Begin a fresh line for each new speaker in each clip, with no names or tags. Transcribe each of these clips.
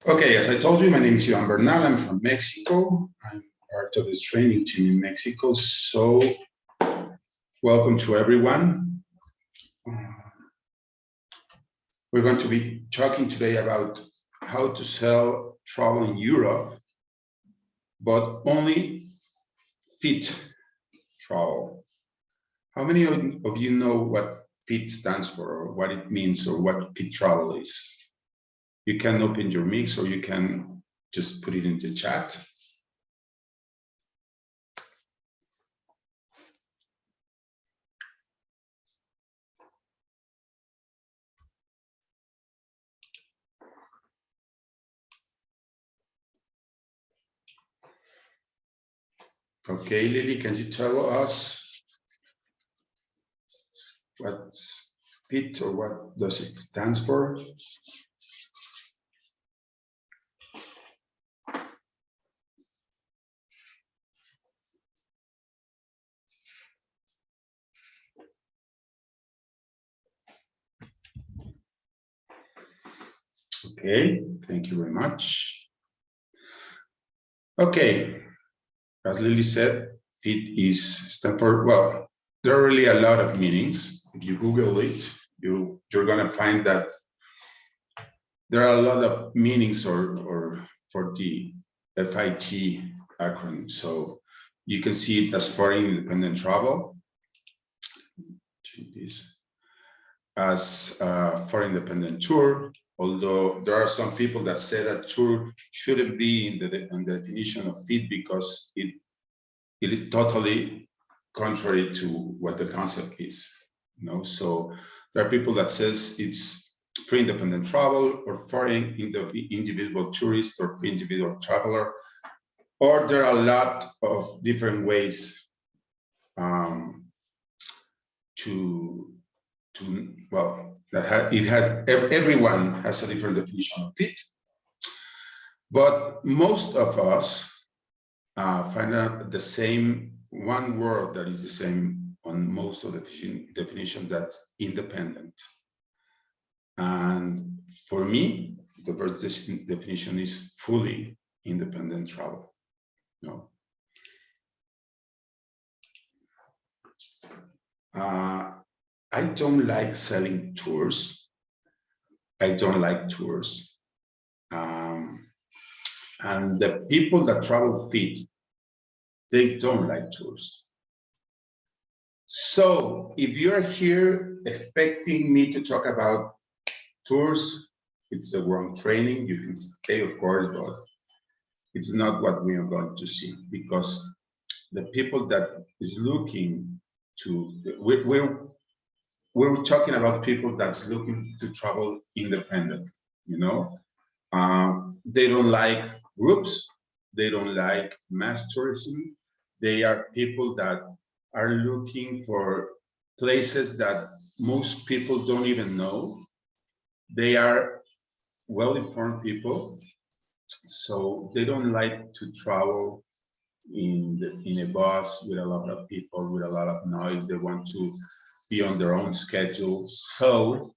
Okay, as I told you, my name is Iván Bernal. I'm from Mexico. I'm part of this training team in Mexico. So welcome to everyone. We're going to be talking today about how to sell travel in Europe, but only fit travel. How many of you know what fit stands for, or what it means, or what fit travel is? You can open your mix, or you can just put it in the chat. Okay, Lily, can you tell us what's fit, or what does it stand for? Okay, thank you very much. Okay, as Lily said, fit is stand for, well, there are really a lot of meanings. If you Google it, you're gonna find that there are a lot of meanings or for the FIT acronym. So you can see it as foreign independent travel, this as foreign independent tour, although there are some people that say that tour shouldn't be in the definition of fit because it is totally contrary to what the concept is. So there are people that says it's free independent travel, or foreign individual tourist, or free individual traveler, or there are a lot of different ways everyone has a different definition of fit, but most of us find out the same one word that is the same on most of the definition, that's independent. And for me, the first definition is fully independent travel. I don't like selling tours. I don't like tours. And the people that travel fit, they don't like tours. So if you're here expecting me to talk about tours, it's the wrong training. You can stay, of course, but it's not what we are going to see, because the people that is looking to, we're talking about people that's looking to travel independent. They don't like groups, they don't like mass tourism. They are people that are looking for places that most people don't even know. They are well-informed people, so they don't like to travel in a bus with a lot of people, with a lot of noise. They want to be on their own schedule. So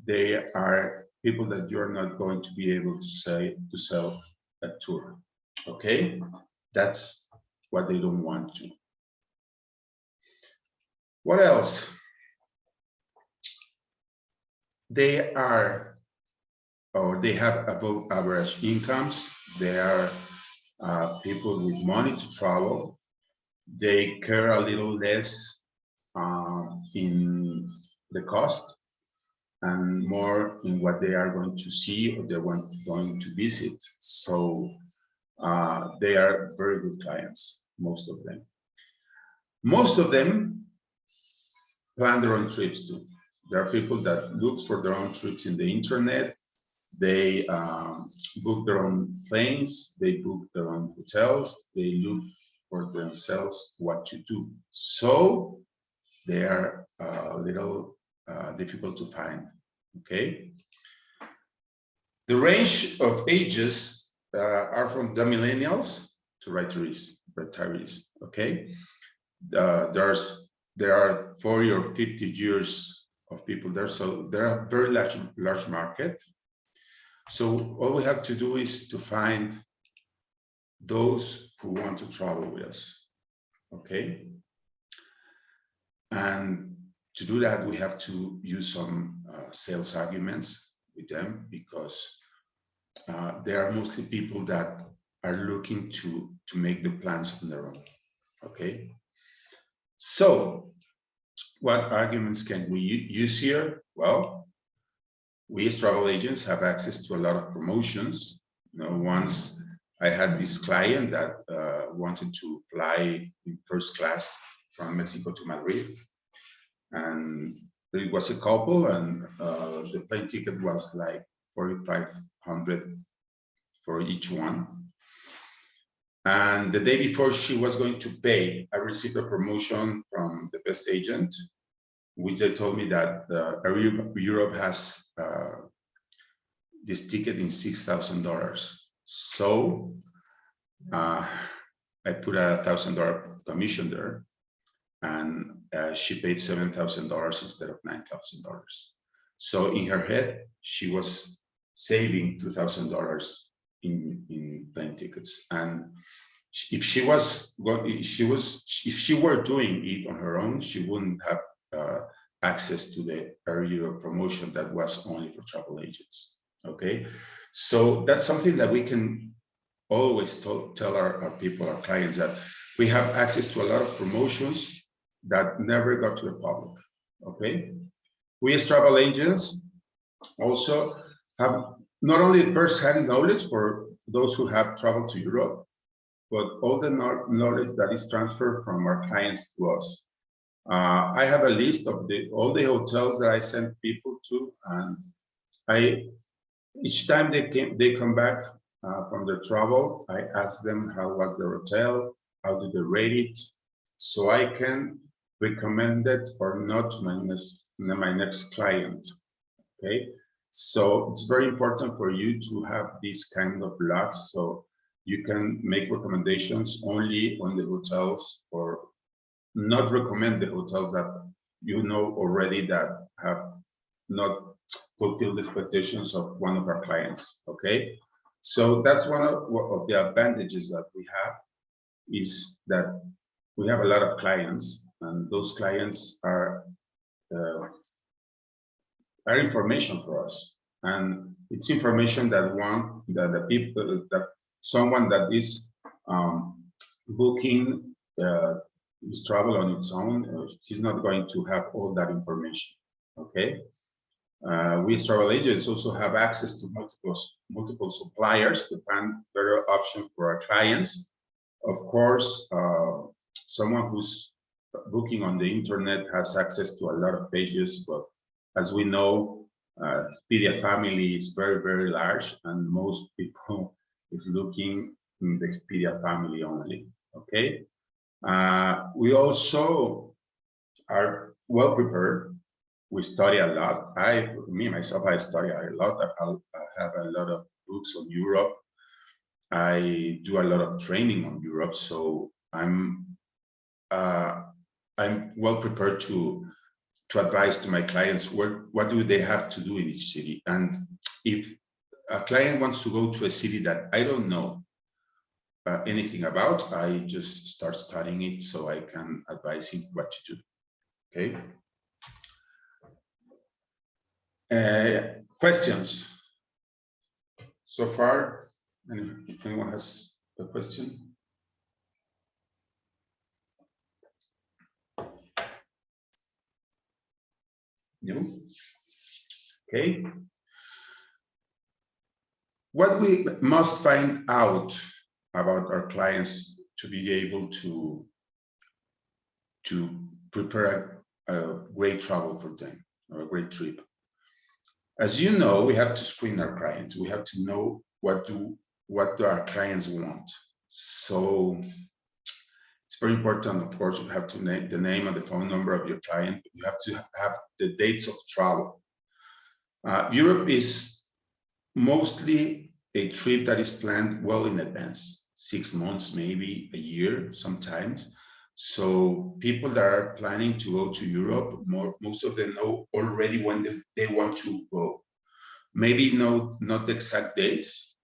they are people that you're not going to be able to sell a tour. Okay, that's what they don't want to. What else? They are, or they have above average incomes. They are people with money to travel. They care a little less in the cost and more in what they are going to see or they're going to visit. So they are very good clients, most of them. Most of them plan their own trips too. There are people that look for their own trips in the internet. They book their own planes, they book their own hotels, they look for themselves what to do. So they are a little difficult to find, okay? The range of ages are from the millennials to retirees, okay? There are 40 or 50 years of people there, so there are very large market. So all we have to do is to find those who want to travel with us, okay? And to do that, we have to use some sales arguments with them, because they are mostly people that are looking to make the plans on their own, okay? So what arguments can we use here? Well, we as travel agents have access to a lot of promotions. You know, once I had this client that wanted to fly in first class from Mexico to Madrid, and it was a couple, and the plane ticket was like 4,500 for each one. And the day before she was going to pay, I received a promotion from the best agent, which they told me that Europe has this ticket in $6,000. So I put $1,000 commission there, and she paid $7,000 instead of $9,000. So in her head, she was saving $2,000 in plane tickets. And if she were doing it on her own, she wouldn't have access to the Air Europe promotion that was only for travel agents. Okay, so that's something that we can always tell our people, our clients, that we have access to a lot of promotions that never got to the public. Okay, we as travel agents also have not only first-hand knowledge for those who have traveled to Europe, but all the knowledge that is transferred from our clients to us. I have a list of all the hotels that I send people to, and each time they come back from their travel, I ask them how was the hotel, how did they rate it, so I can recommend it or not to my next client. Okay, so it's very important for you to have this kind of logs, so you can make recommendations only on the hotels, or not recommend the hotels that you know already that have not fulfilled the expectations of one of our clients. Okay, so that's one of the advantages that we have, is that we have a lot of clients, and those clients are information for us, and it's information that the people, that someone that is booking his travel on its own, he's not going to have all that information. Okay, we as travel agents also have access to multiple suppliers to find better options for our clients. Of course, someone who's booking on the internet has access to a lot of pages, but as we know, Expedia family is very, very large, and most people is looking in the Expedia family only. Okay, we also are well prepared. We study a lot. Myself, I study a lot. I have a lot of books on Europe. I do a lot of training on Europe, so I'm well prepared to advise to my clients what do they have to do in each city. And if a client wants to go to a city that I don't know anything about, I just start studying it so I can advise him what to do. Okay. Questions so far? Anyone has a question? No? Okay. What we must find out about our clients to be able to prepare a great travel for them, or a great trip. As you know, we have to screen our clients. We have to know what do our clients want. So it's very important, of course, you have to name the name and the phone number of your client. You have to have the dates of travel. Europe is mostly a trip that is planned well in advance, 6 months, maybe a year sometimes. So people that are planning to go to Europe, most of them know already when they want to go. Maybe not the exact dates,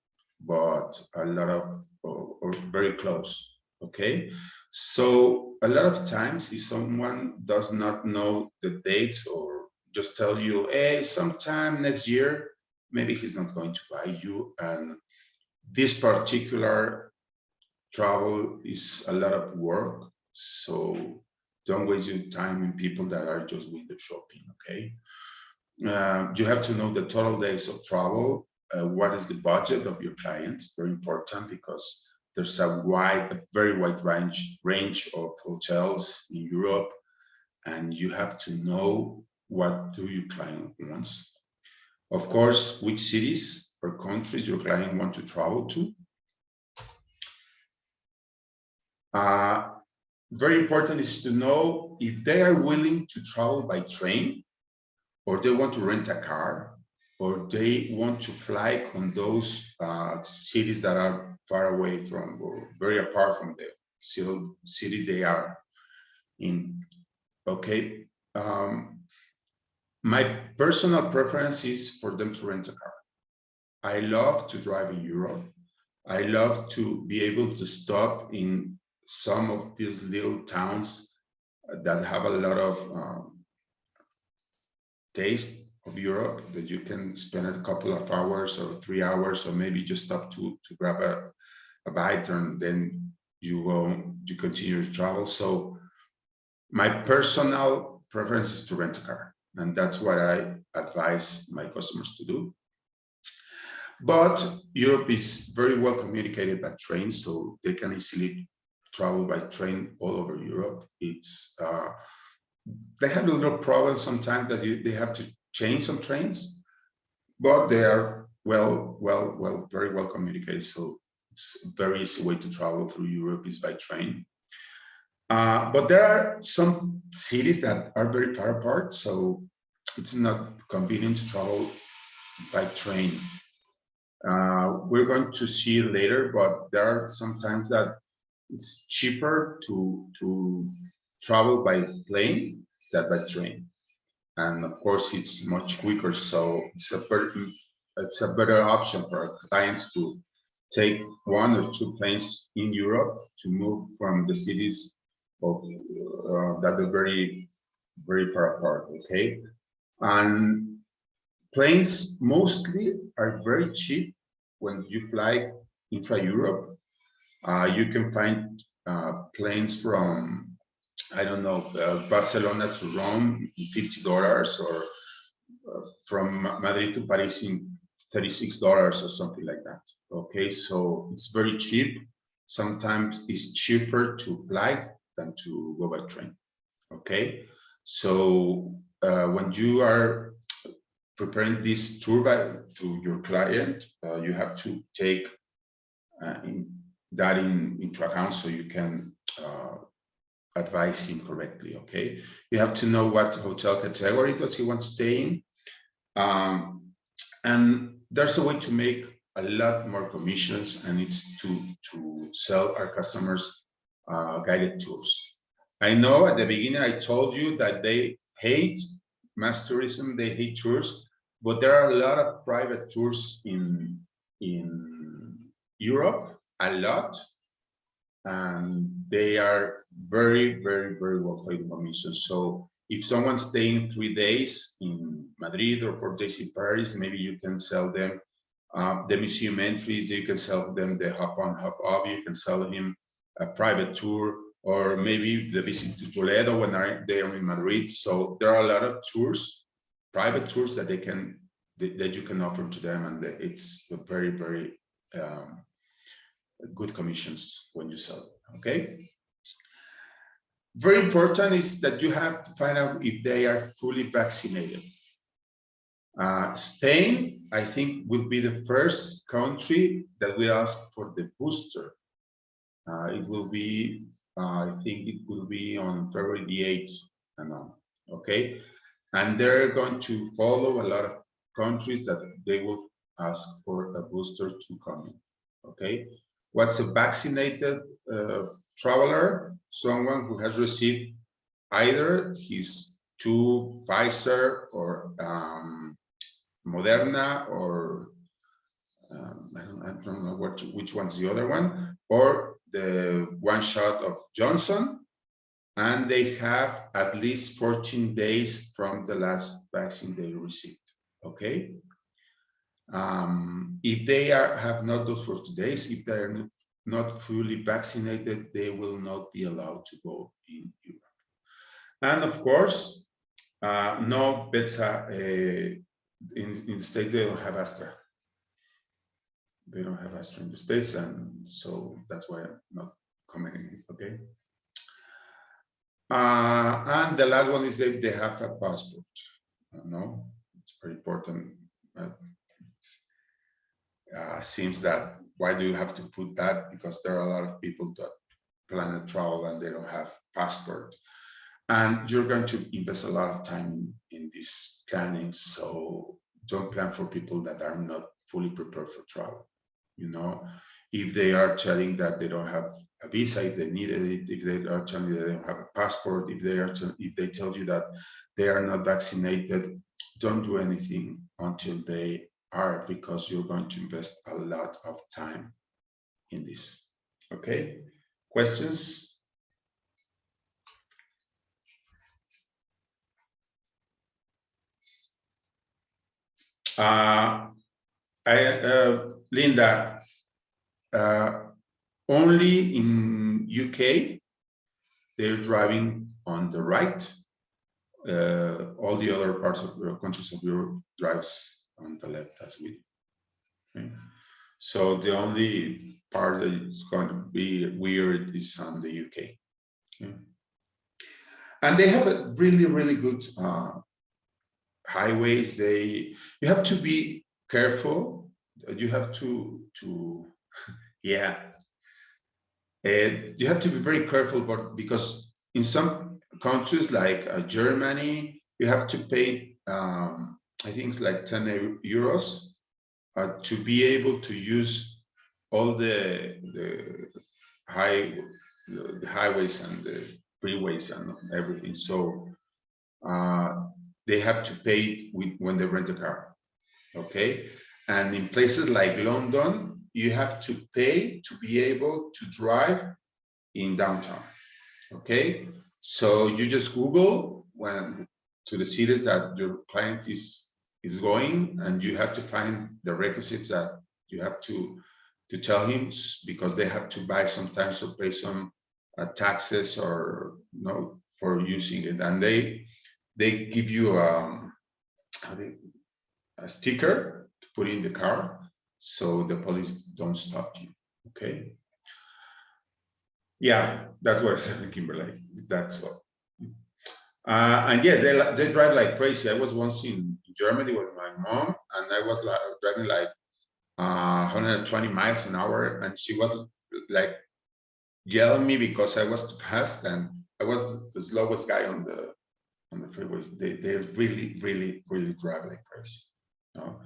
but a lot of, or very close, okay? So a lot of times if someone does not know the dates or just tell you, hey, sometime next year, maybe he's not going to buy you. And this particular travel is a lot of work. So don't waste your time in people that are just window shopping, okay? You have to know the total days of travel. What is the budget of your clients? Very important, because there's a very wide range of hotels in Europe, and you have to know what do your client wants. Of course, which cities or countries your client want to travel to. Very important is to know if they are willing to travel by train, or they want to rent a car, or they want to fly on those cities that are far away from or very apart from the city they are in. Okay. My personal preference is for them to rent a car. I love to drive in Europe. I love to be able to stop in some of these little towns that have a lot of taste of Europe, that you can spend a couple of hours or 3 hours, or maybe just stop to grab a bite, and then you continue to travel. So my personal preference is to rent a car, and that's what I advise my customers to do. But Europe is very well communicated by train, so they can easily travel by train all over Europe. It's they have a little problem sometimes that they have to change some trains, but they are very well communicated. So it's a very easy way to travel through Europe is by train. But there are some cities that are very far apart, so it's not convenient to travel by train. We're going to see later, but there are sometimes that it's cheaper to travel by plane than by train, and of course it's much quicker. So it's a better option for our clients to take 1 or 2 planes in Europe to move from the cities of that are very far apart. Okay, and planes mostly are very cheap when you fly intra-Europe. You can find planes from, I don't know, Barcelona to Rome in $50, or from Madrid to Paris in $36 or something like that. Okay, so it's very cheap. Sometimes it's cheaper to fly than to go by train. Okay, so when you are preparing this tour to your client, you have to take that into account so you can advise him correctly. Okay, you have to know what hotel category does he want to stay in, and there's a way to make a lot more commissions, and it's to sell our customers guided tours. I know at the beginning I told you that they hate mass tourism, they hate tours, but there are a lot of private tours in Europe, a lot, and they are very well paid commissions. So if someone's staying 3 days in Madrid or 4 days in Paris, maybe you can sell them the museum entries, you can sell them the hop on, hop off, you can sell him a private tour, or maybe the visit to Toledo when they are in Madrid. So there are a lot of tours, private tours that you can offer to them, and it's a very good commissions when you sell it. Okay. Very important is that you have to find out if they are fully vaccinated. Spain, I think, will be the first country that will ask for the booster. It will be, I think it will be on February the 8th, okay? And they're going to follow a lot of countries that they will ask for a booster to come in, okay? What's a vaccinated traveler? Someone who has received either his 2 Pfizer or Moderna, or I don't know which one's the other one, or the one shot of Johnson, and they have at least 14 days from the last vaccine they received. Okay. If they have not those 40 days, if they are not fully vaccinated, they will not be allowed to go in Europe. And of course, no Betsa in the States, they don't have Astra. They don't have Astra in the States, and so that's why I'm not commenting. Okay. And the last one is that they have a passport. No, it's very important. Seems that why do you have to put that? Because there are a lot of people that plan to travel and they don't have passport, and you're going to invest a lot of time in this planning. So don't plan for people that are not fully prepared for travel. You know, if they are telling that they don't have a visa, if they need it, if they are telling you they don't have a passport, if they tell you that they are not vaccinated, don't do anything until they are, because you're going to invest a lot of time in this. Okay, questions? Linda, only in UK they're driving on the right. All the other parts of the countries of Europe drives on the left as we do. Okay? So the only part that is going to be weird is on the UK. Okay? And they have a really, really good highways. You have to be careful. You have to yeah. You have to be very careful, but because in some countries like Germany, you have to pay, I think it's like 10 euros to be able to use all the highways and the freeways and everything. So they have to pay when they rent a car. Okay, and in places like London, you have to pay to be able to drive in downtown. Okay, so you just Google to the cities that your client is going, and you have to find the requisites that you have to tell him, because they have to buy sometimes or pay some taxes or for using it, and they give you a sticker to put in the car so the police don't stop you. Okay. Yeah, that's what I said in Kimberley. That's what. And yes, they drive like crazy. I was once in Germany with my mom, and I was driving like 120 miles an hour, and she was like yelling at me because I was too fast, and I was the slowest guy on the freeway. They really, really, really drive like crazy. No?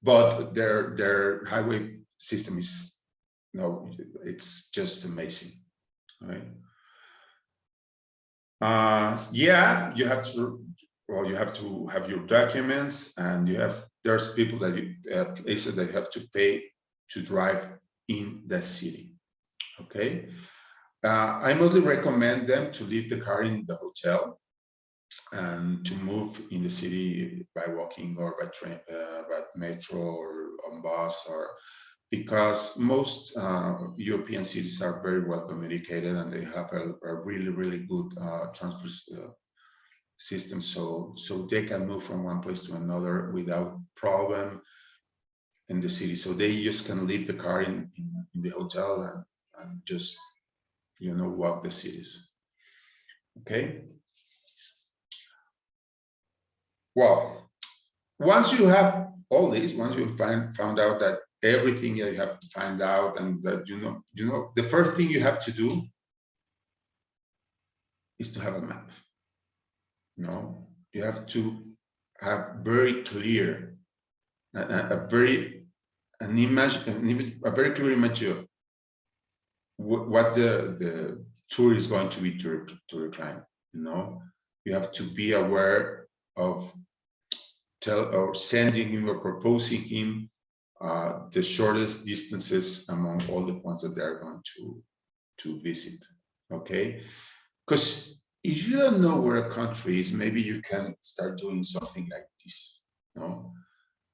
But their highway system is it's just amazing. Right? Yeah, you have to have your documents, and there's people that places that have to pay to drive in the city. Okay, I mostly recommend them to leave the car in the hotel and to move in the city by walking or by train, by metro or on bus, or because most European cities are very well communicated, and they have a really, really good transfer system, so they can move from one place to another without problem in the city. So they just can leave the car in the hotel and just walk the cities. Okay. Well, once you have all this, once you found out that everything you have to find out, and that the first thing you have to do is to have a map. You have to have very clear a very clear image of what the tour is going to be to your client. You have to be aware of sending him or proposing him the shortest distances among all the points that they are going to visit. Okay, because if you don't know where a country is, maybe you can start doing something like this. No,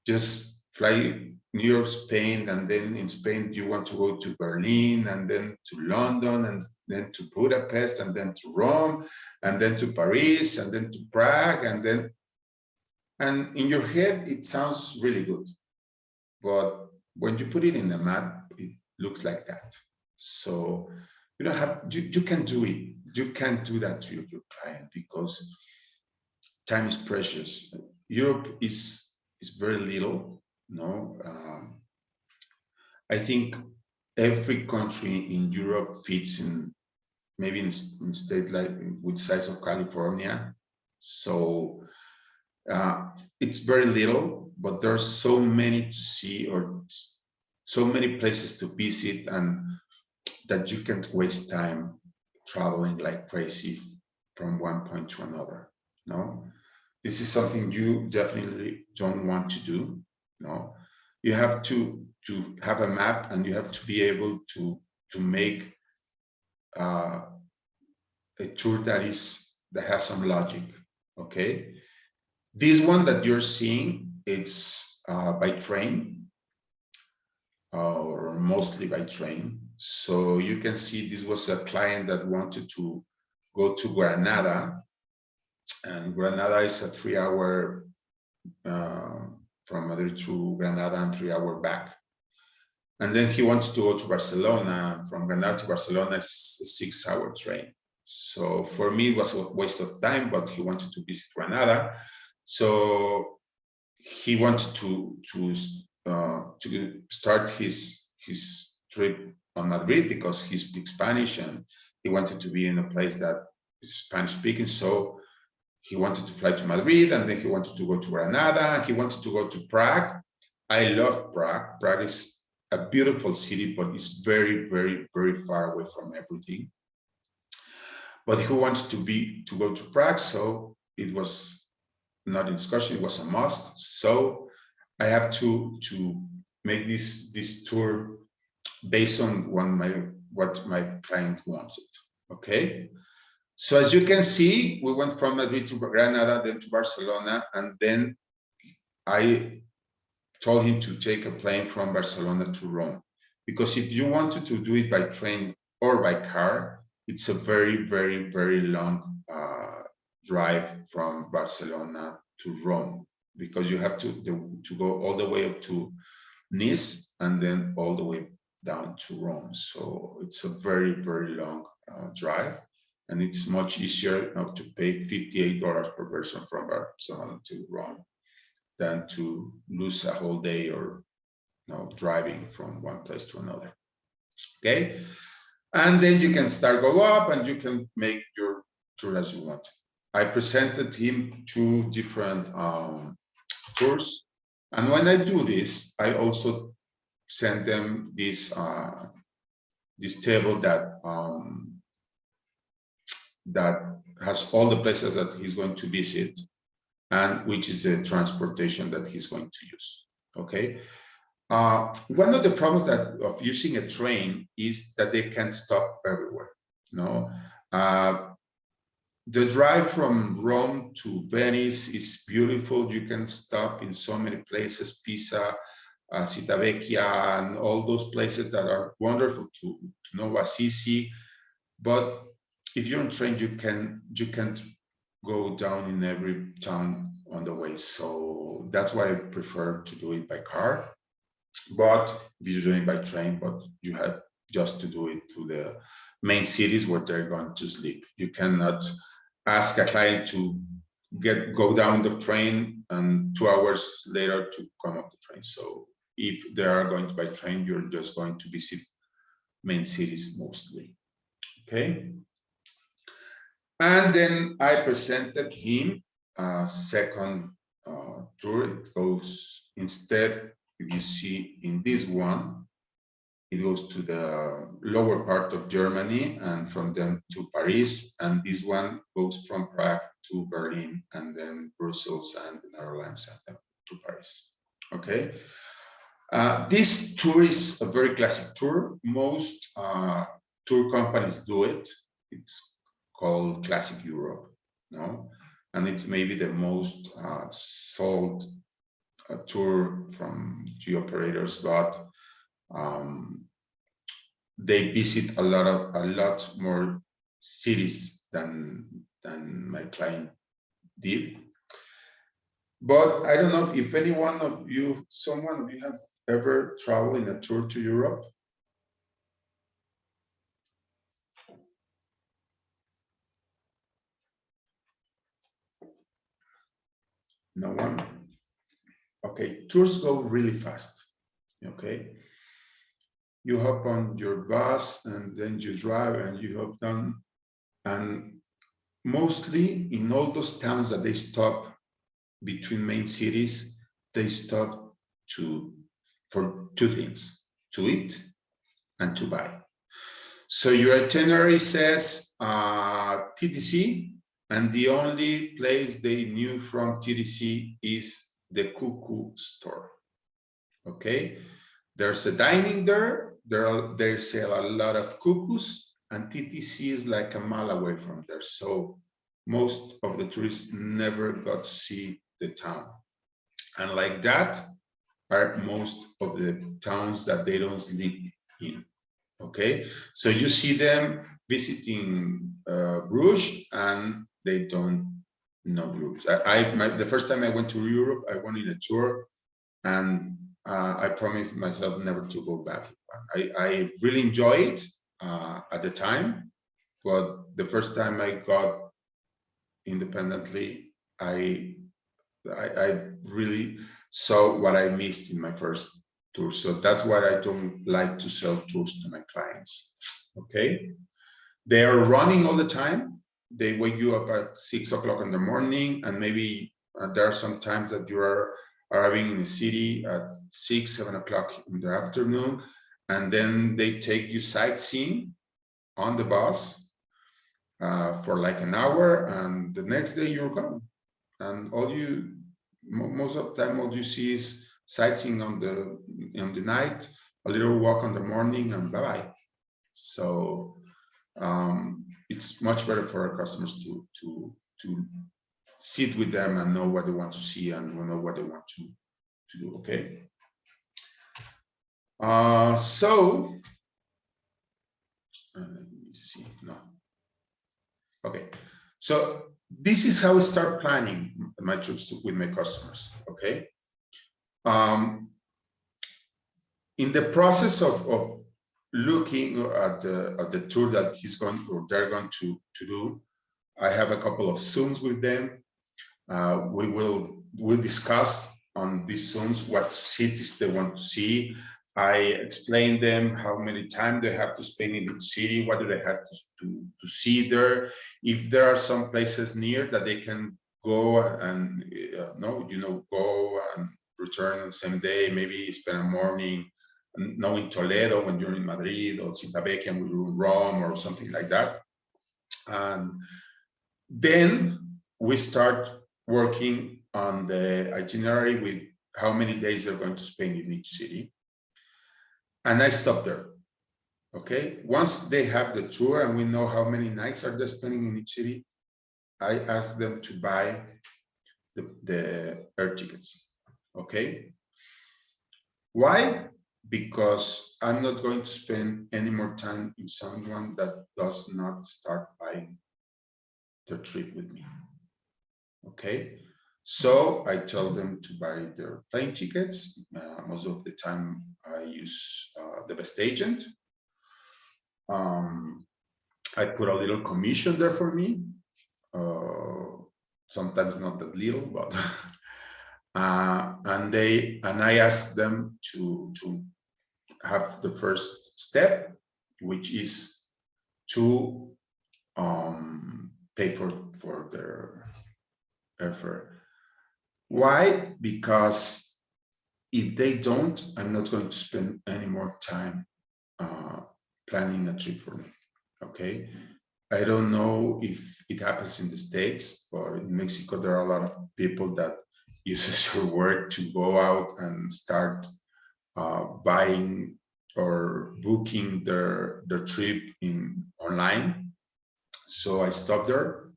just fly New York, Spain, and then in Spain you want to go to Berlin, and then to London, and then to Budapest, and then to Rome, and then to Paris, and then to Prague, and in your head it sounds really good, but when you put it in the map, it looks like that. So you don't have, you can do it. You can do that to your client because time is precious. Europe is very little, no? I think every country in Europe fits in, maybe in state like with size of California. So it's very little, but there's so many to see or so many places to visit, and that you can't waste time traveling like crazy from one point to another. No, this is something you definitely don't want to do. No, you have to have a map, and you have to be able to make a tour that has some logic. Okay, this one that you're seeing, it's by train, or mostly by train. So you can see this was a client that wanted to go to Granada, and Granada is a 3-hour from Madrid to Granada and 3-hour back. And then he wanted to go to Barcelona. From Granada to Barcelona is a 6-hour train. So for me, it was a waste of time, but he wanted to visit Granada. So he wanted to start his trip on Madrid because he speaks Spanish, and he wanted to be in a place that is Spanish speaking. So he wanted to fly to Madrid, and then he wanted to go to Granada. He wanted to go to Prague. I love Prague. Prague is a beautiful city, but it's very, very, very far away from everything. But he wanted to go to Prague, so it was not in discussion, it was a must. So I have to make this tour based on what my client wanted. Okay, so as you can see, we went from Madrid to Granada, then to Barcelona, and then I told him to take a plane from Barcelona to Rome, because if you wanted to do it by train or by car, it's a very, very, very long drive from Barcelona to Rome, because you have to go all the way up to Nice and then all the way down to Rome. So it's a very, very long drive, and it's much easier now to pay $58 per person from Barcelona to Rome than to lose a whole day or driving from one place to another. Okay, and then you can start go up, and you can make your tour as you want. I presented him 2 different tours, and when I do this, I also send them this this table that has all the places that he's going to visit, and which is the transportation that he's going to use. Okay. One of the problems of using a train is that they can stop everywhere. No, the drive from Rome to Venice is beautiful. You can stop in so many places, Pisa, Civitavecchia, and all those places that are wonderful to know, Assisi. But if you're on train, you can't go down in every town on the way. So that's why I prefer to do it by car. But if you're doing it by train, but you have just to do it to the main cities where they're going to sleep. You cannot ask a client to go down the train and 2 hours later to come up the train. So if they are going to by train, you're just going to visit main cities mostly. Okay. And then I presented him a second tour. It goes, instead, if you see in this one, it goes to the lower part of Germany and from them to Paris. And this one goes from Prague to Berlin and then Brussels and the Netherlands and then to Paris. Okay. This tour is a very classic tour. Most tour companies do it. It's called Classic Europe, no? And it's maybe the most sold tour from the operators, but they visit a lot more cities than my client did. But I don't know if any one of you, someone of you have ever traveled in a tour to Europe? No one? Okay, tours go really fast, okay? You hop on your bus and then you drive and you hop down. And mostly in all those towns that they stop between main cities, they stop for two things, to eat and to buy. So your itinerary says TTC, and the only place they knew from TTC is the cuckoo store. Okay, there's a dining there. They sell a lot of cuckoos, and TTC is like a mile away from there. So most of the tourists never got to see the town. And like that are most of the towns that they don't sleep in. Okay, so you see them visiting Bruges and they don't know Bruges. The first time I went to Europe, I went in a tour and I promised myself never to go back. I really enjoyed it at the time, but the first time I got independently, I really saw what I missed in my first tour. So that's why I don't like to sell tours to my clients. Okay, they are running all the time. They wake you up at 6 o'clock in the morning, and maybe there are some times that you are arriving in the city at 6, 7 o'clock in the afternoon, and then they take you sightseeing on the bus for like an hour, and the next day you're gone. And most of the time, all you see is sightseeing on the night, a little walk on the morning, and bye-bye. So it's much better for our customers to sit with them and know what they want to see and know what they want to do. Okay. So let me see. No. Okay. So this is how I start planning my trips with my customers. Okay. In the process of looking at the tour that they're going to do, I have a couple of Zooms with them. We'll discuss on these Zooms what cities they want to see. I explain them how many time they have to spend in each city, what do they have to see there. If there are some places near that they can go and go and return the same day, maybe spend a morning in Toledo when you're in Madrid, or Civitavecchia and we do Rome or something like that. And then we start working on the itinerary with how many days they're going to spend in each city. And I stop there. Okay. Once they have the tour and we know how many nights are they spending in each city, I ask them to buy the air tickets. Okay. Why? Because I'm not going to spend any more time in someone that does not start buying the trip with me. Okay. So I tell them to buy their plane tickets. Most of the time I use the best agent. I put a little commission there for me. Sometimes not that little, but and I ask them to have the first step, which is to pay for their airfare. Why? Because if they don't, I'm not going to spend any more time planning a trip for me. Okay, I don't know if it happens in the States, but in Mexico there are a lot of people that uses your work to go out and start buying or booking their trip in online. So I stopped there.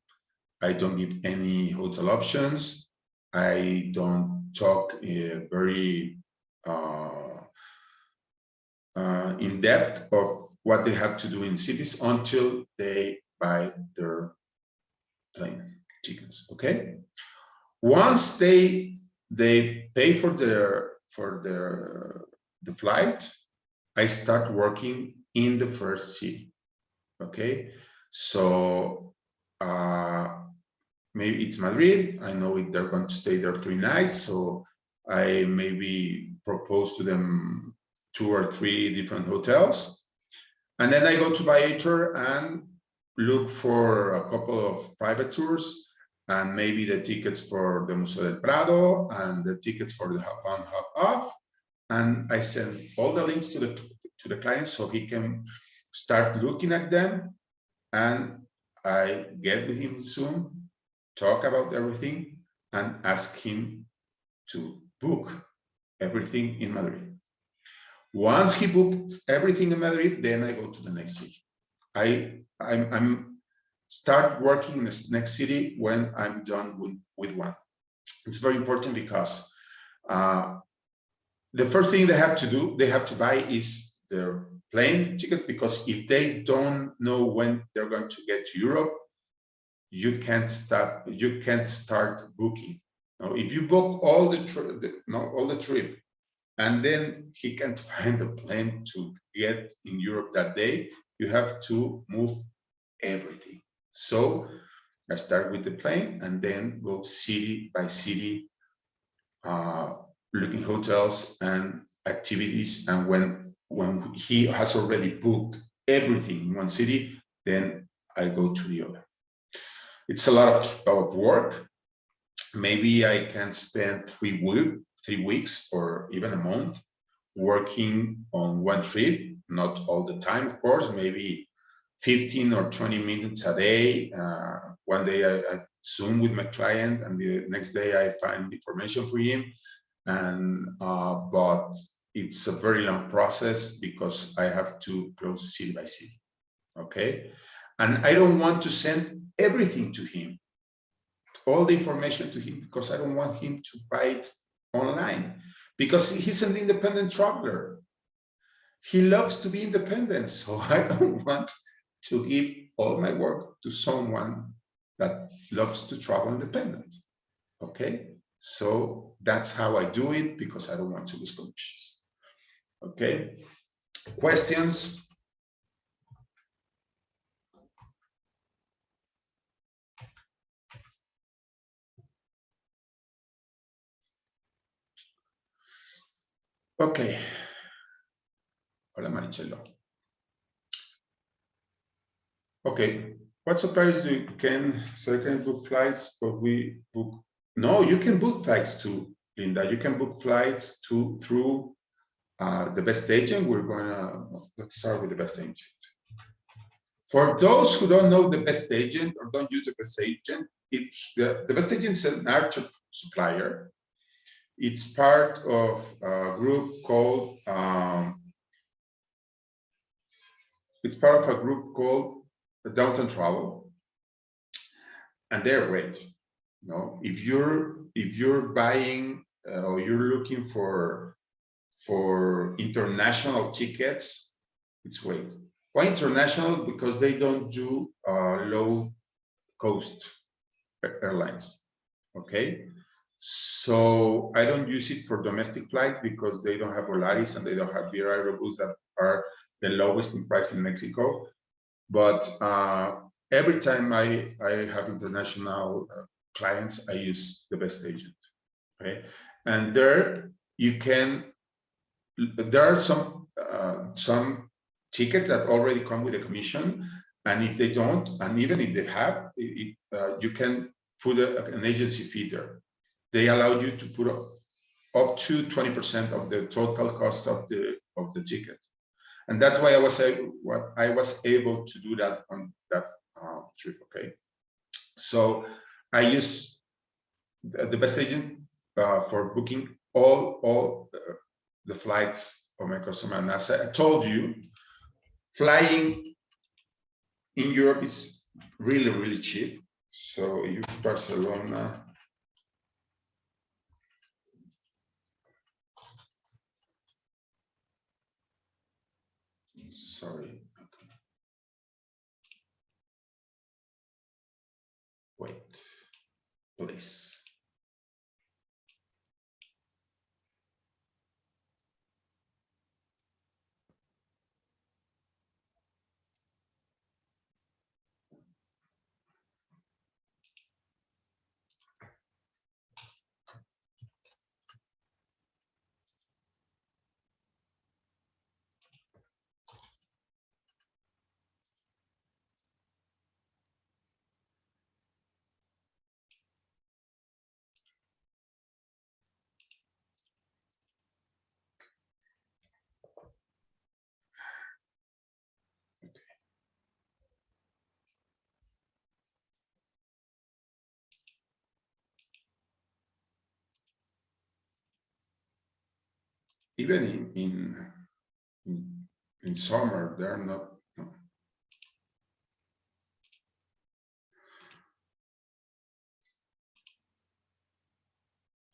I don't give any hotel options. I don't talk very in depth of what they have to do in cities until they buy their plane tickets. Okay. Once they pay for the flight, I start working in the first city. Okay, so maybe it's Madrid. I know they're going to stay there 3 nights, so I maybe propose to them 2 or 3 different hotels, and then I go to Viator and look for a couple of private tours and maybe the tickets for the Museo del Prado and the tickets for the hop on hop off, and I send all the links to the client so he can start looking at them, and I get with him soon, talk about everything, and ask him to book everything in Madrid. Once he books everything in Madrid, then I go to the next city. I'm start working in the next city when I'm done with one. It's very important because the first thing they have to do, they have to buy is their plane ticket, because if they don't know when they're going to get to Europe, you can't start booking. Now, if you book all the trip, and then he can't find a plane to get in Europe that day, you have to move everything. So I start with the plane and then go city by city, looking hotels and activities. And when he has already booked everything in one city, then I go to the other. It's a lot of work. Maybe I can spend 3 weeks or even a month working on one trip, not all the time, of course, maybe 15 or 20 minutes a day. One day I Zoom with my client, and the next day I find information for him. And but it's a very long process because I have to close city by city. Okay, and I don't want to send everything to him, all the information to him, because I don't want him to buy it online, because he's an independent traveler. He loves to be independent, so I don't want to give all my work to someone that loves to travel independent. Okay, so that's how I do it, because I don't want to lose commissions. Okay, questions? Okay. Hola, Marichello. Okay, what suppliers can book flights, but we book? No, you can book flights too, Linda. You can book flights through the best agent. Let's start with the best agent. For those who don't know the best agent or don't use the best agent, the best agent is an archer supplier. It's part of a group called Downtown Travel, and they're great. You know, if you're buying or you're looking for international tickets, it's great. Why international? Because they don't do low cost airlines. Okay, so I don't use it for domestic flight because they don't have Volaris and they don't have Viva Aerobus that are the lowest in price in Mexico. But every time I have international clients, I use the best agent. Okay, and there are some tickets that already come with a commission, and if they don't, and even if they have, you can put an agency fee there. They allow you to put up to 20% of the total cost of the ticket. And that's why I was able to do that on that trip. Okay, so I use the best agent for booking all the flights of my customer. And as I told you, flying in Europe is really cheap. So you Barcelona. Sorry. Wait, please. Even in summer, they're not. No.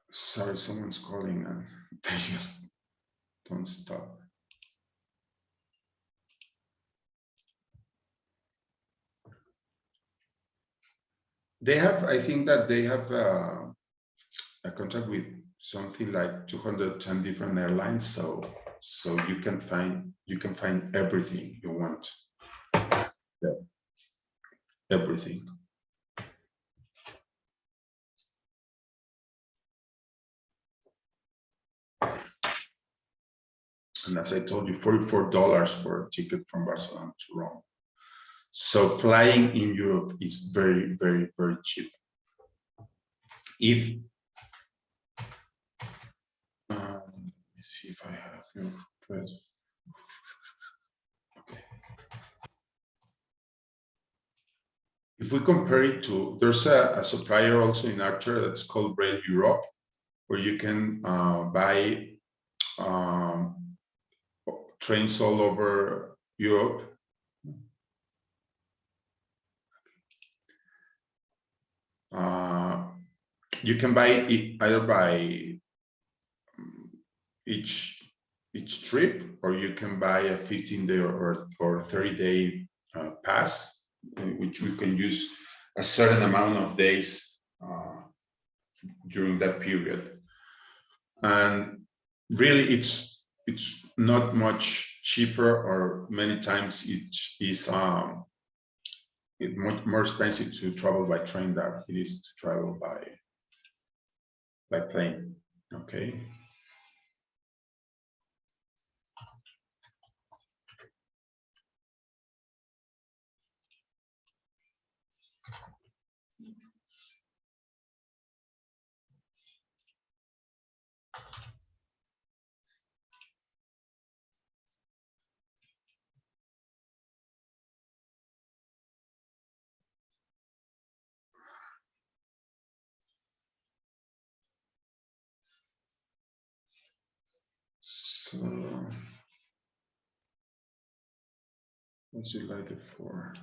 Sorry, someone's calling and they just don't stop. They have, I think that they have a contract with something like 210 different airlines, so you can find everything you want. Yeah. Everything. And as I told you, $44 for a ticket from Barcelona to Rome. So flying in Europe is very cheap. If let me see if I have your press. Okay. If we compare it to, there's a supplier also in Archer that's called Rail Europe, where you can buy trains all over Europe. You can buy it either by each trip, or you can buy a 15-day or 30-day pass, which we can use a certain amount of days during that period. And really, it's not much cheaper, or many times it is much more expensive to travel by train than it is to travel by plane. Okay. So what's it like it for?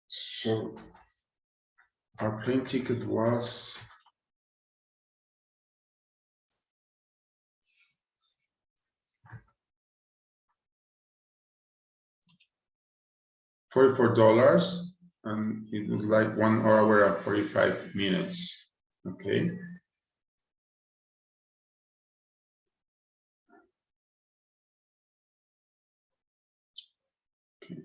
So our plane ticket was $44, and it was like 1 hour and 45 minutes. Okay. Okay.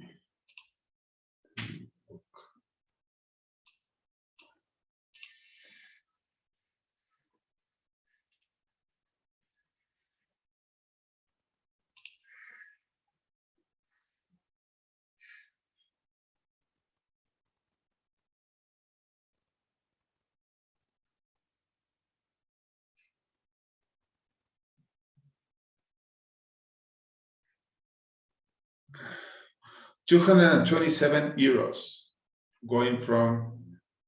€227 going from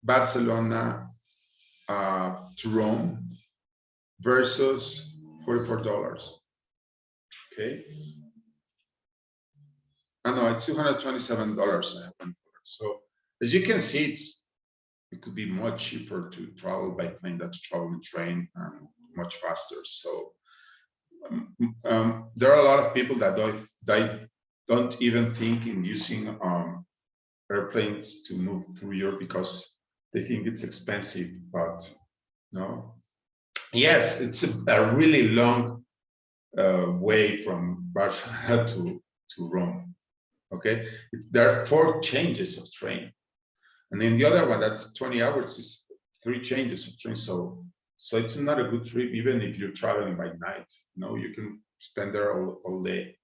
Barcelona to Rome versus $44. Okay. No, it's $227. So as you can see, it could be much cheaper to travel by plane than to travel in train, and much faster. So there are a lot of people that don't even think in using airplanes to move through Europe because they think it's expensive. But no, yes, it's a really long way from Barcelona to Rome. Okay, there are 4 changes of train, and then the other one that's 20 hours is 3 changes of train. So it's not a good trip, even if you're traveling by night. No, you can spend there all day.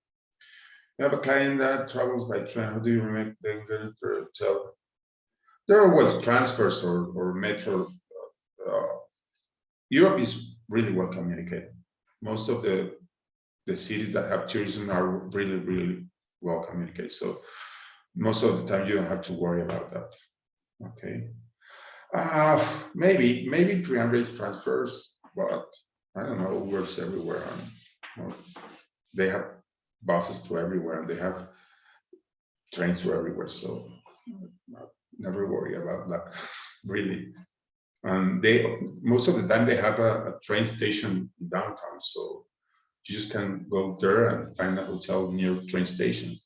You have a client that travels by train. How do you make them get to the hotel? There are always transfers or metro. Europe is really well communicated. Most of the cities that have tourism are really well communicated. So most of the time you don't have to worry about that. Okay. Maybe 300 transfers, but I don't know, Uber's everywhere. They have buses to everywhere, and they have trains to everywhere. So never worry about that, really. And most of the time they have a train station downtown, so you just can go there and find a hotel near the train station.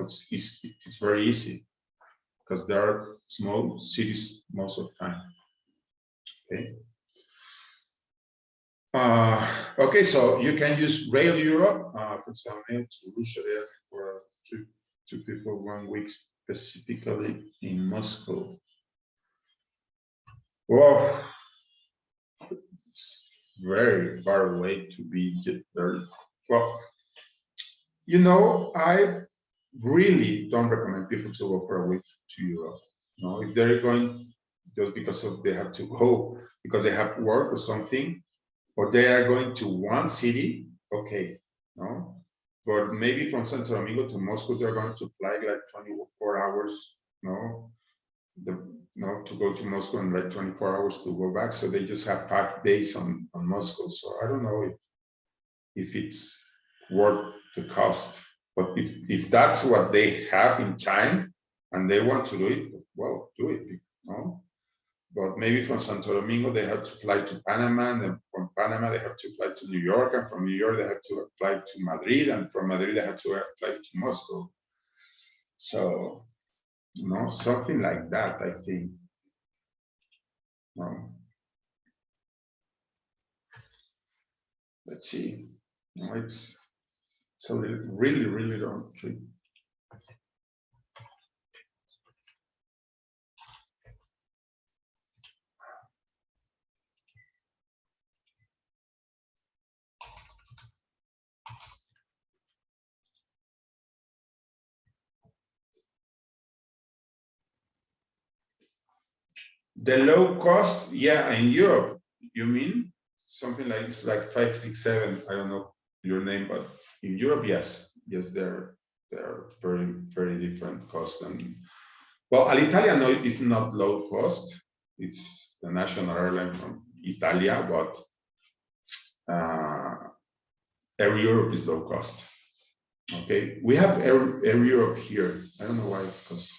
It's very easy because there are small cities most of the time. Okay. Okay, so you can use Rail Europe, for example, to Russia for two people 1 week, specifically in Moscow. Well, it's very far away to be there. Well, I really don't recommend people to go for a week to Europe. If they're going just because they have to go because they have work or something, or they are going to one city, okay, no. But maybe from Santo Domingo to Moscow, they're going to fly like 24 hours, to go to Moscow and like 24 hours to go back. So they just have 5 days on Moscow. So I don't know if it's worth the cost. But if that's what they have in time and they want to do it, well, do it. But maybe from Santo Domingo they have to fly to Panama, and then from Panama they have to fly to New York, and from New York they have to fly to Madrid, and from Madrid they have to fly to Moscow. So, something like that, I think. Let's see. It's a really long trip. The low cost, yeah, in Europe, you mean something like it's like 5, 6, 7. I don't know your name, but in Europe, yes, they're very different cost. And well, Alitalia, no, it's not low cost. It's the national airline from Italia, but Air Europe is low cost. Okay, we have Air Europe here. I don't know why, because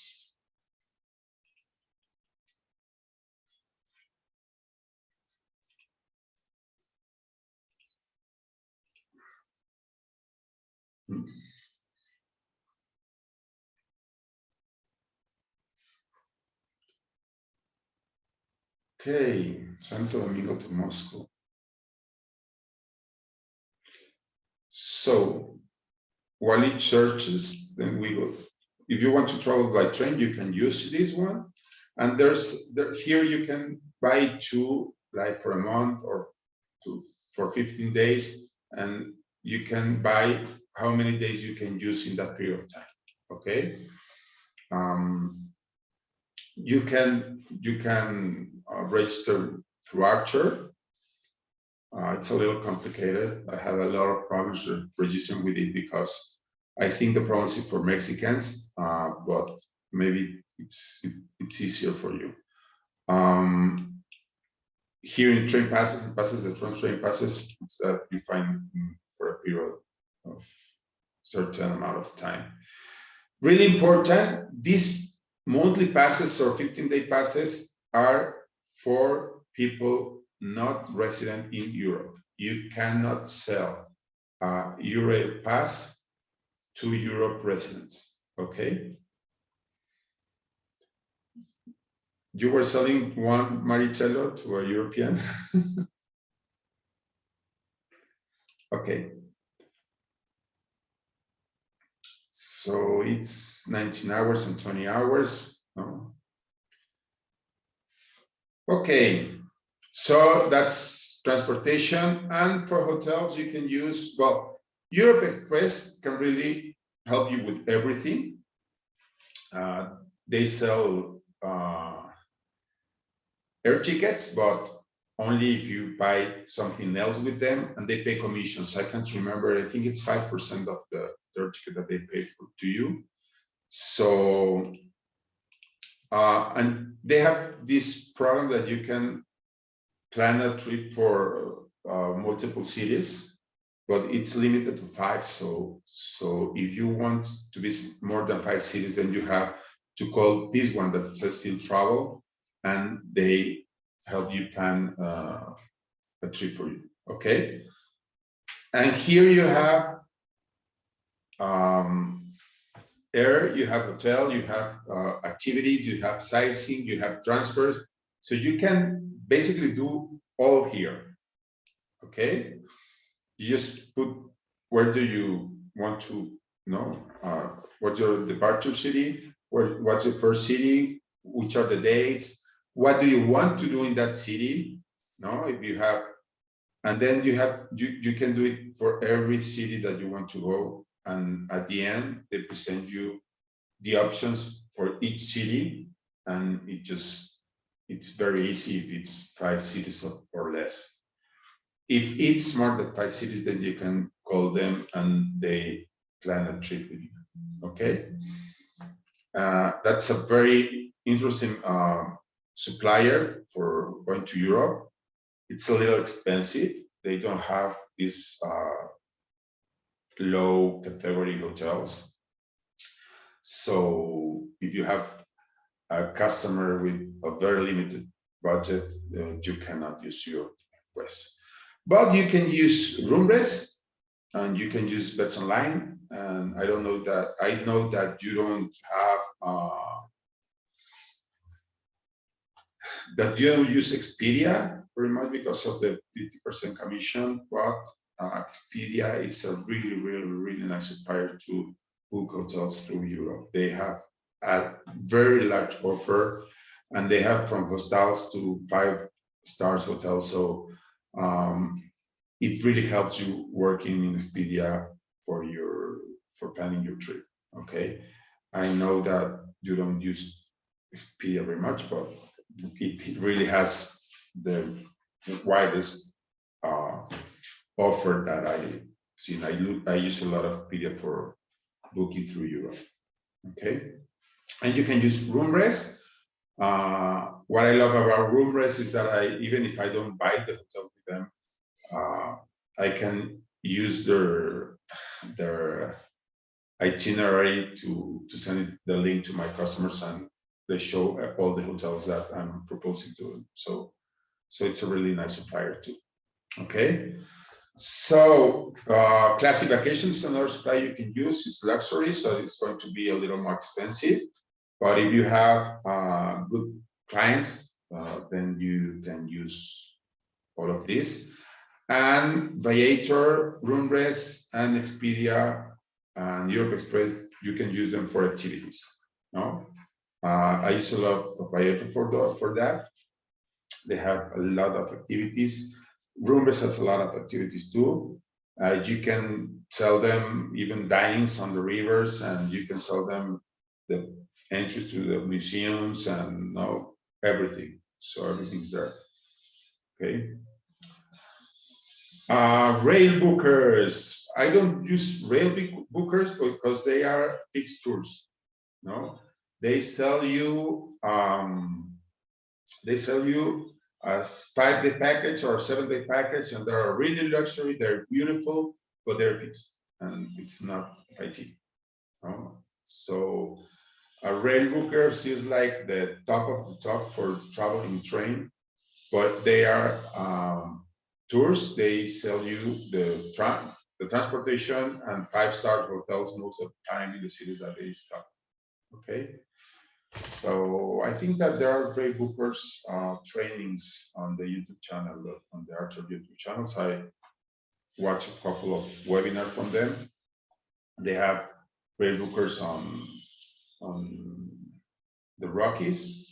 okay, Santo Domingo to Moscow. So while it searches, then we go. If you want to travel by train, you can use this one. And here you can buy 2, like for a month or for 15 days, and you can buy how many days you can use in that period of time. Okay. You can register through Archer. It's a little complicated. I had a lot of problems registering with it because I think the problem is for Mexicans, but maybe it's easier for you. Here in train passes and passes, the front train passes, it's that you find for a period of certain amount of time. Really important, these monthly passes or 15-day passes are for people not resident in Europe. You cannot sell a Euro pass to Europe residents, okay? You were selling one Maricello to a European? Okay. So it's 19 hours and 20 hours. Okay, so that's transportation. And for hotels, you can use, well, Europe Express can really help you with everything. They sell air tickets, but only if you buy something else with them, and they pay commissions. I can't remember, I think it's 5% of the air ticket that they pay to you. So, and they have this program that you can plan a trip for multiple cities, but it's limited to 5. So if you want to visit more than 5 cities, then you have to call this one that says Field Travel, and they help you plan a trip for you. Okay. And here you have air, you have hotel, you have activities, you have sightseeing, you have transfers. So you can basically do all here. Okay. You just put where do you want to know, what's your departure city, what's your first city, which are the dates, what do you want to do in that city, no, if you have, and then you can do it for every city that you want to go, and at the end they present you the options for each city, and it's very easy if it's 5 cities or less. If it's more than 5 cities, then you can call them and they plan a trip with you. Okay, that's a very interesting supplier for going to Europe. It's a little expensive. They don't have these low category hotels. So if you have a customer with a very limited budget, you cannot use your Express. But you can use Roombreast, and you can use Bets Online. And I know that you don't have that you don't use Expedia very much because of the 50% commission, but Expedia is a really nice supplier to book hotels through Europe. They have a very large offer, and they have from hostels to 5 stars hotels. So it really helps you working in Expedia for planning your trip. Okay, I know that you don't use Expedia very much, but it really has the widest offer that I've seen. I use a lot of Expedia for booking through Europe. Okay, and you can use Roombreast. What I love about Roombreast is that even if I don't buy the hotel with them, I can use their itinerary to send the link to my customers, and they show all the hotels that I'm proposing to them. So it's a really nice supplier too. Okay. So Classic Vacations is another supplier you can use. It's luxury, so it's going to be a little more expensive. But if you have good clients, then you can use all of this. And Viator, Roombreast, and Expedia, and Europe Express, you can use them for activities. No, I use a lot of Viator for that. They have a lot of activities. Roombreast has a lot of activities too. You can sell them even dinings on the rivers, and you can sell them the entries to the museums and everything. So everything's there. Okay. Rail bookers. I don't use rail bookers because they are fixed tours. No, they sell you a 5-day package or a 7-day package, and they're really luxury. They're beautiful, but they're fixed, and it's not FIT. No? So a rail bookers is like the top of the top for traveling train, but they are tours. They sell you the transportation and 5-star hotels most of the time in the cities that they stop. Okay, so I think that there are great bookers trainings on the YouTube channel, on the Archer YouTube channels. I watch a couple of webinars from them. They have great bookers on the Rockies,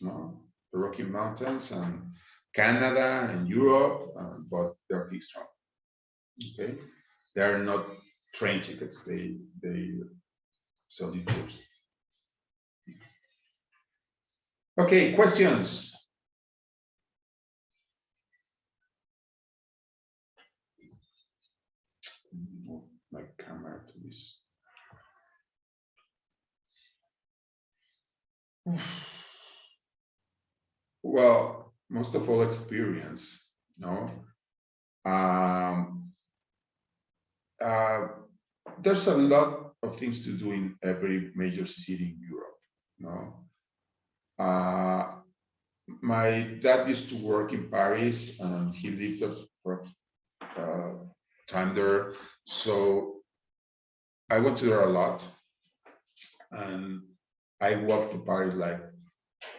no, the Rocky Mountains, and Canada and Europe, but they're fixed term. Okay, they are not train tickets. They sell you tours. Okay, questions. Move my camera to this. Well, most of all, experience. No, there's a lot of things to do in every major city in Europe. No, my dad used to work in Paris, and he lived for time there, so I went to there a lot, and I walked to Paris like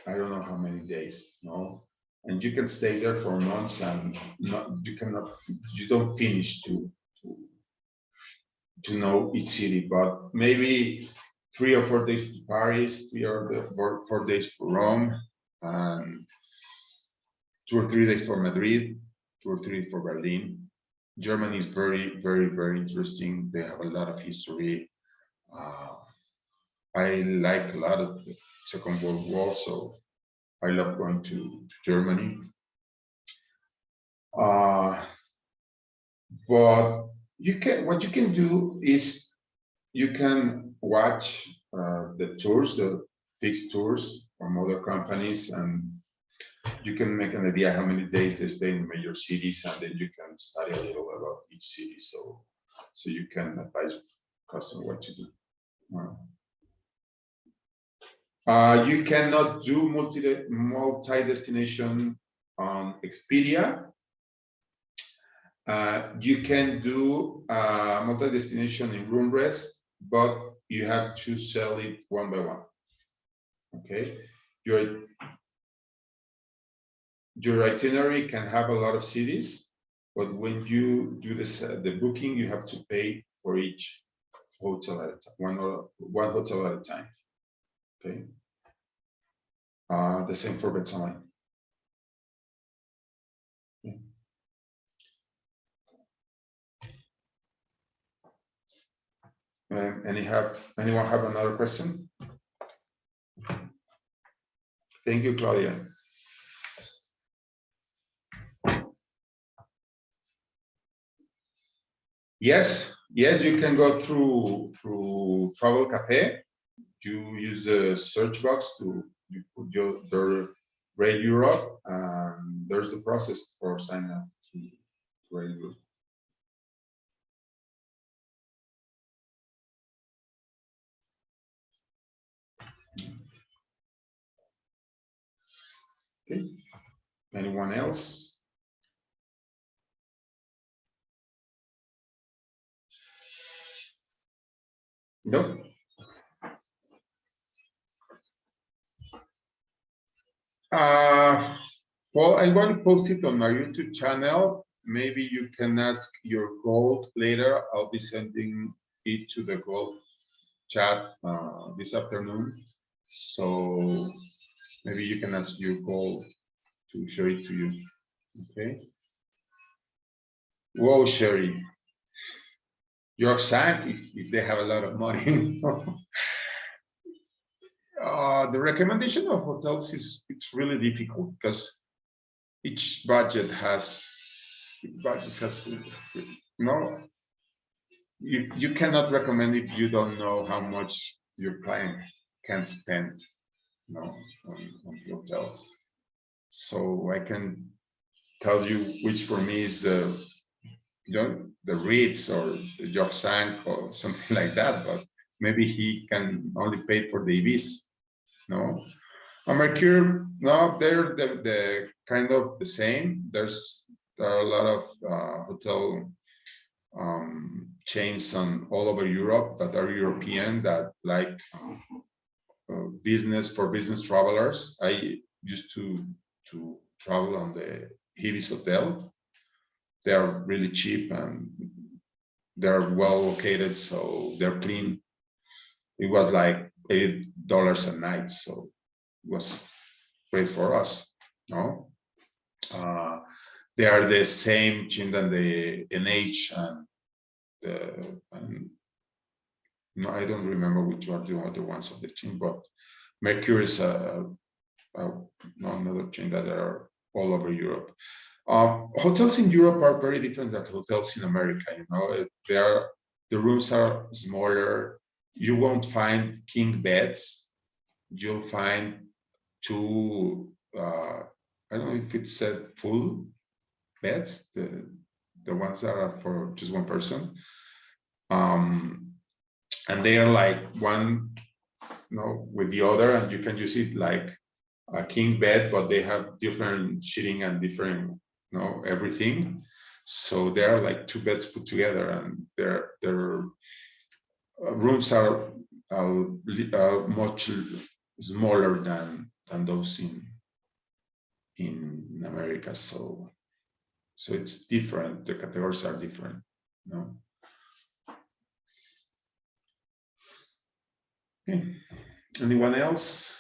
I don't know how many days. No, and you can stay there for months, and you don't finish to know each city, but maybe 3 or 4 days to Paris, 4 days for Rome, and 2 or 3 days for Madrid, 2 or 3 for Berlin. Germany is very, very, very interesting. They have a lot of history. I like a lot of the Second World War, so I love going to Germany. But what you can do is you can watch the tours, the fixed tours from other companies, and you can make an idea how many days they stay in major cities, and then you can study a little about each city, so you can advise customer what to do. You cannot do multi-destination on Expedia. You can do multi-destination in Roomrest, but you have to sell it one by one. Okay, your itinerary can have a lot of cities, but when you do the booking, you have to pay for each hotel at a time, one hotel at a time. Okay. The same for Betsaline. Yeah. Anyone have another question? Thank you, Claudia. Yes, you can go through Travel Cafe. You use the search box you put your Rail Europe, and there's a process for signing up to Rail Europe. Okay. Anyone else? No. Well, I'm going to post it on my YouTube channel. Maybe you can ask your goal later. I'll be sending it to the goal chat this afternoon. So maybe you can ask your goal to show it to you. Okay. Whoa, Sherry. You're sad if they have a lot of money. The recommendation of hotels it's really difficult because each budget has no. you cannot recommend if you don't know how much your client can spend, on hotels. So I can tell you which for me is the Ritz or the Joksang or something like that, but maybe he can only pay for the Ibis, no? On Mercure, no, they're the kind of the same. There are a lot of hotel chains all over Europe that are European that like business for business travelers. I used to travel on the Ibis Hotel. They are really cheap and they're well located, so they're clean. It was like $8 a night, so it was great for us. No, they are the same chain than the NH and no, I don't remember which are the other ones of the chain, but Mercury is another chain that are all over Europe. Hotels in Europe are very different than hotels in America. The rooms are smaller. You won't find king beds. You'll find two. I don't know if it said full beds, the ones that are for just one person. And they are like one, with the other, and you can use it like a king bed, but they have different sheeting and different, everything. So they are like two beds put together, and their rooms are much smaller than those in America. So it's different. The categories are different. Okay. Anyone else?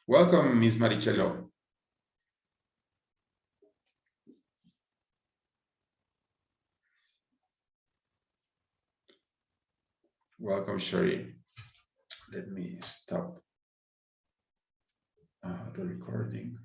Welcome, Miss Marichello. Welcome, Sherry. Let me stop the recording.